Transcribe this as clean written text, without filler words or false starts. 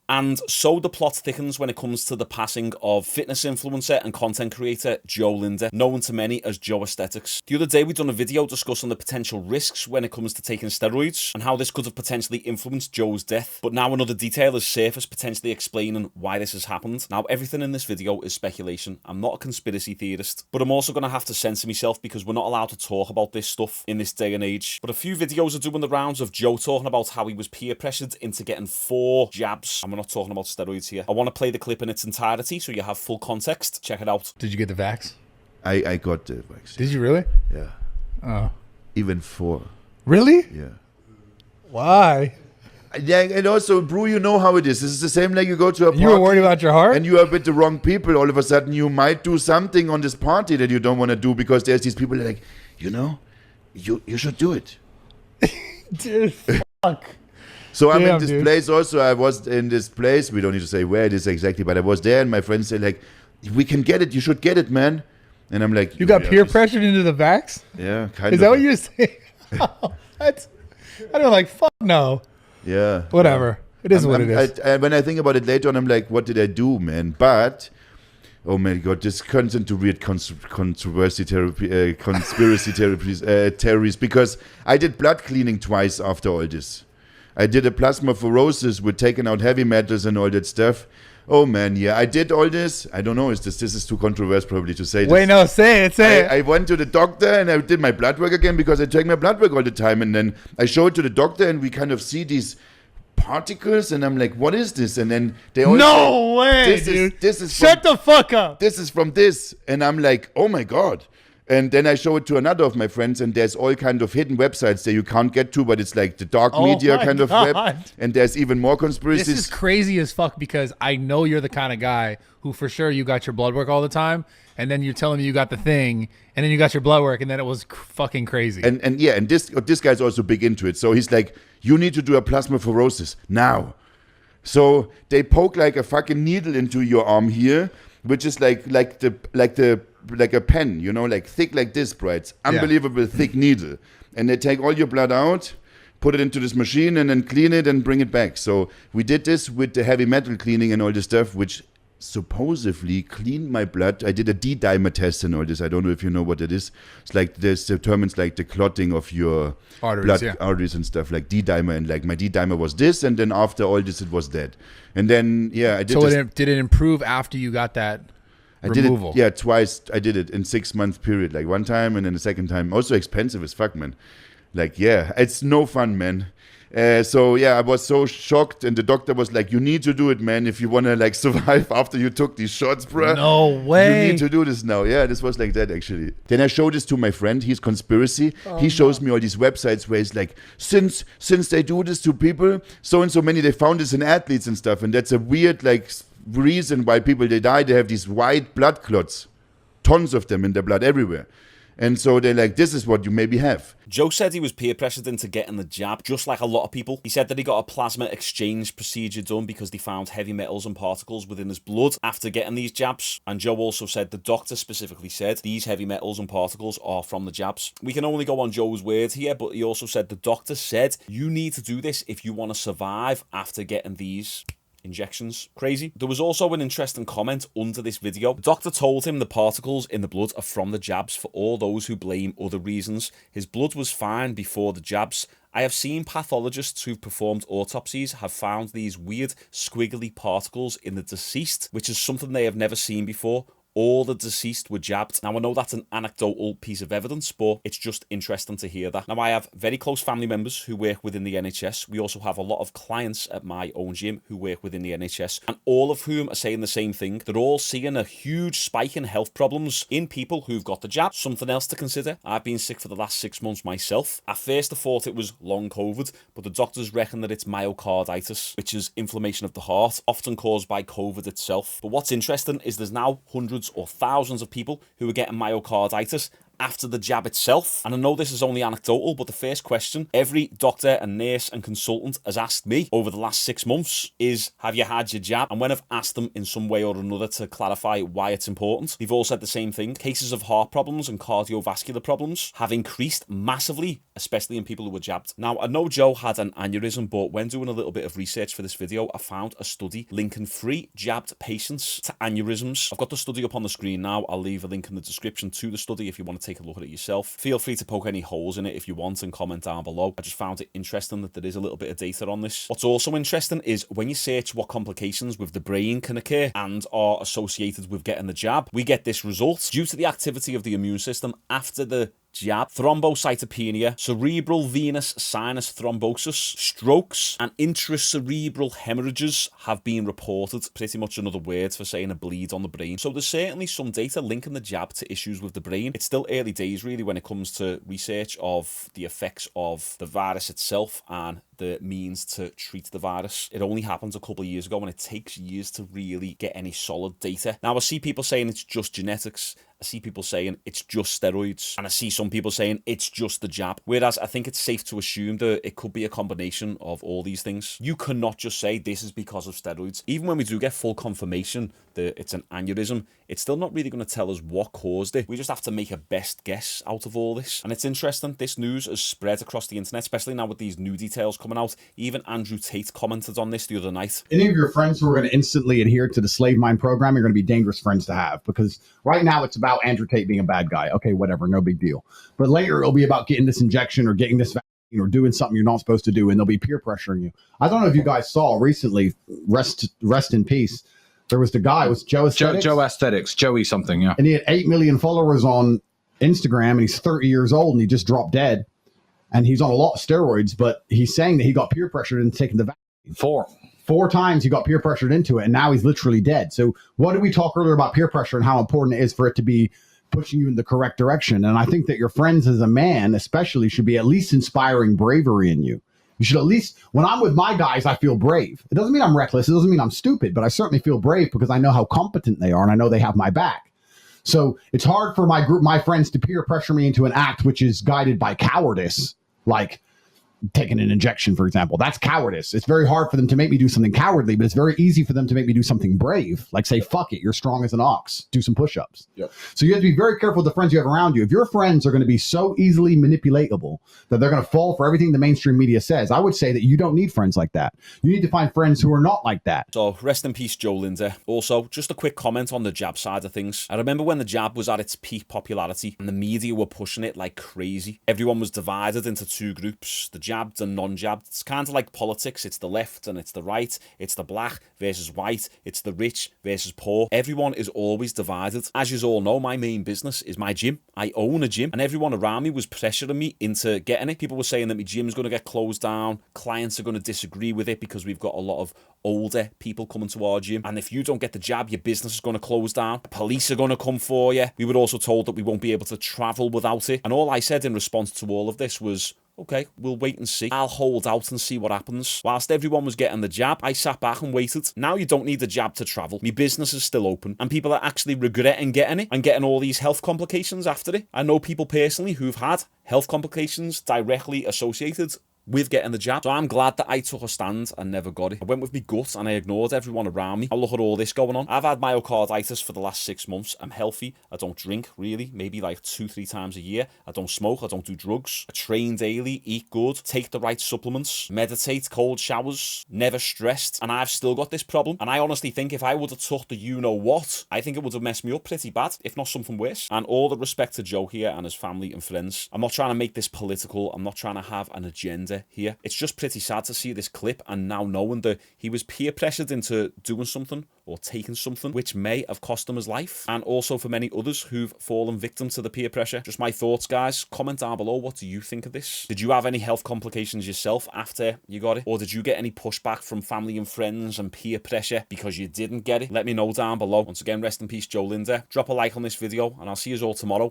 And so the plot thickens when it comes to the passing of fitness influencer and content creator Joe Lindner, known to many as Joe Aesthetics. The other day we done a video discussing the potential risks when it comes to taking steroids and how this could have potentially influenced Joe's death. But now another detail has surfaced, potentially explaining why this has happened. Now everything in this video is speculation. I'm not a conspiracy theorist, but I'm also going to have to censor myself because we're not allowed to talk about this stuff in this day and age. But a few videos are doing the rounds of Joe talking about how he was peer pressured into getting 4 jabs. And we're not talking about steroids here. I want to play the clip in its entirety so you have full context. Check it out. Did you get the vax? I got the vaccine. Did you really? Yeah. Oh. Even 4. Really? Yeah. Why? Yeah, and also, bro, you know how it is. This is the same like you go to a party. You were worried about your heart? And you are with the wrong people. All of a sudden, you might do something on this party that you don't want to do because there's these people that are like, you know, you should do it. Dude, fuck. So I'm in this place also. I was in this place. We don't need to say where it is exactly, but I was there and my friends say like, we can get it. You should get it, man. And I'm like, you got peer pressured into the vax? Yeah, kind of. Is that what you're saying? Oh, I don't like, fuck no. Yeah. Whatever. It is what it is. When I think about it later on, I'm like, what did I do, man? But, oh my God, this turns into weird conspiracy theories because I did blood cleaning twice after all this. I did a plasmapheresis with taking out heavy metals and all that stuff. Oh man, yeah, I did all this. I don't know, this is too controversial probably to say this. Wait, no, say it. I went to the doctor and I did my blood work again because I take my blood work all the time. And then I show it to the doctor and we kind of see these particles and I'm like, what is this? And then they all no way, dude. This is Shut the fuck up. This is from this. And I'm like, oh my God. And then I show it to another of my friends, and there's all kind of hidden websites that you can't get to, but it's like the dark media kind of web. And there's even more conspiracies. This is crazy as fuck because I know you're the kind of guy who for sure you got your blood work all the time, and then you're telling me you got the thing, and then you got your blood work, and then it was fucking crazy. And this guy's also big into it. So he's like, you need to do a plasmapheresis now. So they poke like a fucking needle into your arm here, which is like a pen, you know, like thick like this, bro. It's unbelievable thick needle. And they take all your blood out, put it into this machine, and then clean it and bring it back. So we did this with the heavy metal cleaning and all this stuff, which supposedly cleaned my blood. I did a D-dimer test and all this. I don't know if you know what it is. It's like this determines like the clotting of your arteries and stuff, like D-dimer. And like my D-dimer was this, and then after all this, it was that. And then, I did So did it improve after you got that removal? Did it, twice. I did it in 6-month period, like one time and then the second time. Also expensive as fuck, man. Like, it's no fun, man. I was so shocked, and the doctor was like, you need to do it, man, if you want to like survive after you took these shots, bro. No way. You need to do this now. Yeah, this was like that, actually. Then I showed this to my friend. He's conspiracy. He shows me all these websites where it's like, since they do this to people, so and so many, they found this in athletes and stuff, and that's a weird like reason why people, they die. They have these white blood clots, tons of them in their blood everywhere. And so they're like, this is what you maybe have. Joe said he was peer pressured into getting the jab, just like a lot of people. He said that he got a plasma exchange procedure done because they found heavy metals and particles within his blood after getting these jabs. And Joe also said the doctor specifically said these heavy metals and particles are from the jabs. We can only go on Joe's word here, but he also said the doctor said you need to do this if you want to survive after getting these injections. Crazy. There was also an interesting comment under this video. The doctor told him the particles in the blood are from the jabs for all those who blame other reasons. His blood was fine before the jabs. I have seen pathologists who've performed autopsies have found these weird squiggly particles in the deceased, which is something they have never seen before. All the deceased were jabbed. Now, I know that's an anecdotal piece of evidence, but it's just interesting to hear that. Now, I have very close family members who work within the NHS. We also have a lot of clients at my own gym who work within the NHS, and all of whom are saying the same thing. They're all seeing a huge spike in health problems in people who've got the jab. Something else to consider. I've been sick for the last 6 months myself. At first, I thought it was long COVID, but the doctors reckon that it's myocarditis, which is inflammation of the heart, often caused by COVID itself. But what's interesting is there's now hundreds or thousands of people who are getting myocarditis after the jab itself. And I know this is only anecdotal, but the first question every doctor and nurse and consultant has asked me over the last 6 months is, have you had your jab? And when I've asked them in some way or another to clarify why it's important, they've all said the same thing. Cases of heart problems and cardiovascular problems have increased massively, especially in people who were jabbed. Now, I know Joe had an aneurysm, but when doing a little bit of research for this video, I found a study linking 3 jabbed patients to aneurysms. I've got the study up on the screen now. I'll leave a link in the description to the study if you want to take a look at it yourself. Feel free to poke any holes in it if you want and comment down below. I just found it interesting that there is a little bit of data on this. What's also interesting is when you search what complications with the brain can occur and are associated with getting the jab, we get this result. Due to the activity of the immune system after the jab, thrombocytopenia, cerebral venous sinus thrombosis, strokes, and intracerebral hemorrhages have been reported. Pretty much another word for saying a bleed on the brain. So there's certainly some data linking the jab to issues with the brain. It's still early days really when it comes to research of the effects of the virus itself and the means to treat the virus. It only happened a couple of years ago and it takes years to really get any solid data. Now I see people saying it's just genetics. I see people saying it's just steroids, and I see some people saying it's just the jab. Whereas I think it's safe to assume that it could be a combination of all these things. You cannot just say this is because of steroids. Even when we do get full confirmation that it's an aneurysm, it's still not really going to tell us what caused it. We just have to make a best guess out of all this. And it's interesting, this news has spread across the internet, especially now with these new details coming out. Even Andrew Tate commented on this the other night. Any of your friends who are going to instantly adhere to the slave mind program are going to be dangerous friends to have, because right now it's about Andrew Tate being a bad guy. Okay, whatever, no big deal. But later it'll be about getting this injection or getting this vaccine or doing something you're not supposed to do, and they'll be peer pressuring you. I don't know if you guys saw recently, rest in peace, there was the guy, it was Joe Aesthetics. Joe Aesthetics, Joey something, yeah. And he had 8 million followers on Instagram, and he's 30 years old, and he just dropped dead. And he's on a lot of steroids, but he's saying that he got peer pressured into taking the vaccine. Four times he got peer pressured into it, and now he's literally dead. So what did we talk earlier about peer pressure and how important it is for it to be pushing you in the correct direction? And I think that your friends as a man especially should be at least inspiring bravery in you. You should at least, when I'm with my guys, I feel brave. It doesn't mean I'm reckless. It doesn't mean I'm stupid, but I certainly feel brave because I know how competent they are and I know they have my back. So it's hard for my group, my friends, to peer pressure me into an act which is guided by cowardice, like taking an injection, for example. That's cowardice. It's very hard for them to make me do something cowardly, but it's very easy for them to make me do something brave, like say, fuck it, you're strong as an ox, do some push-ups. Yep. So you have to be very careful with the friends you have around you. If your friends are going to be so easily manipulatable that they're going to fall for everything the mainstream media says, I would say that you don't need friends like that. You need to find friends who are not like that. So rest in peace, Joe Lindner. Also, just a quick comment on the jab side of things. I remember when the jab was at its peak popularity and the media were pushing it like crazy. Everyone was divided into 2 groups, the jabbed and non-jabbed. It's kind of like politics. It's the left and it's the right. It's the black versus white. It's the rich versus poor. Everyone is always divided. As you all know, my main business is my gym. I own a gym, and everyone around me was pressuring me into getting it. People were saying that my gym's going to get closed down. Clients are going to disagree with it because we've got a lot of older people coming to our gym. And if you don't get the jab, your business is going to close down. Police are going to come for you. We were also told that we won't be able to travel without it. And all I said in response to all of this was, okay, we'll wait and see. I'll hold out and see what happens. Whilst everyone was getting the jab, I sat back and waited. Now you don't need the jab to travel. My business is still open, and people are actually regretting getting it and getting all these health complications after it. I know people personally who've had health complications directly associated with getting the jab. So I'm glad that I took a stand and never got it. I went with my gut and I ignored everyone around me. I look at all this going on. I've had myocarditis for the last 6 months. I'm healthy. I don't drink really, maybe like 2-3 times a year. I don't smoke. I don't do drugs. I train daily, eat good, take the right supplements, meditate, cold showers, never stressed. And I've still got this problem. And I honestly think if I would have took the you-know-what, I think it would have messed me up pretty bad, if not something worse. And all the respect to Joe here and his family and friends. I'm not trying to make this political. I'm not trying to have an agenda here. It's just pretty sad to see this clip and now knowing that he was peer pressured into doing something or taking something which may have cost him his life, and also for many others who've fallen victim to the peer pressure. Just my thoughts, guys. Comment down below, what do you think of this? Did you have any health complications yourself after you got it, or did you get any pushback from family and friends and peer pressure because you didn't get it? Let me know down below. Once again, rest in peace, Joe Lindner. Drop a like on this video and I'll see you all tomorrow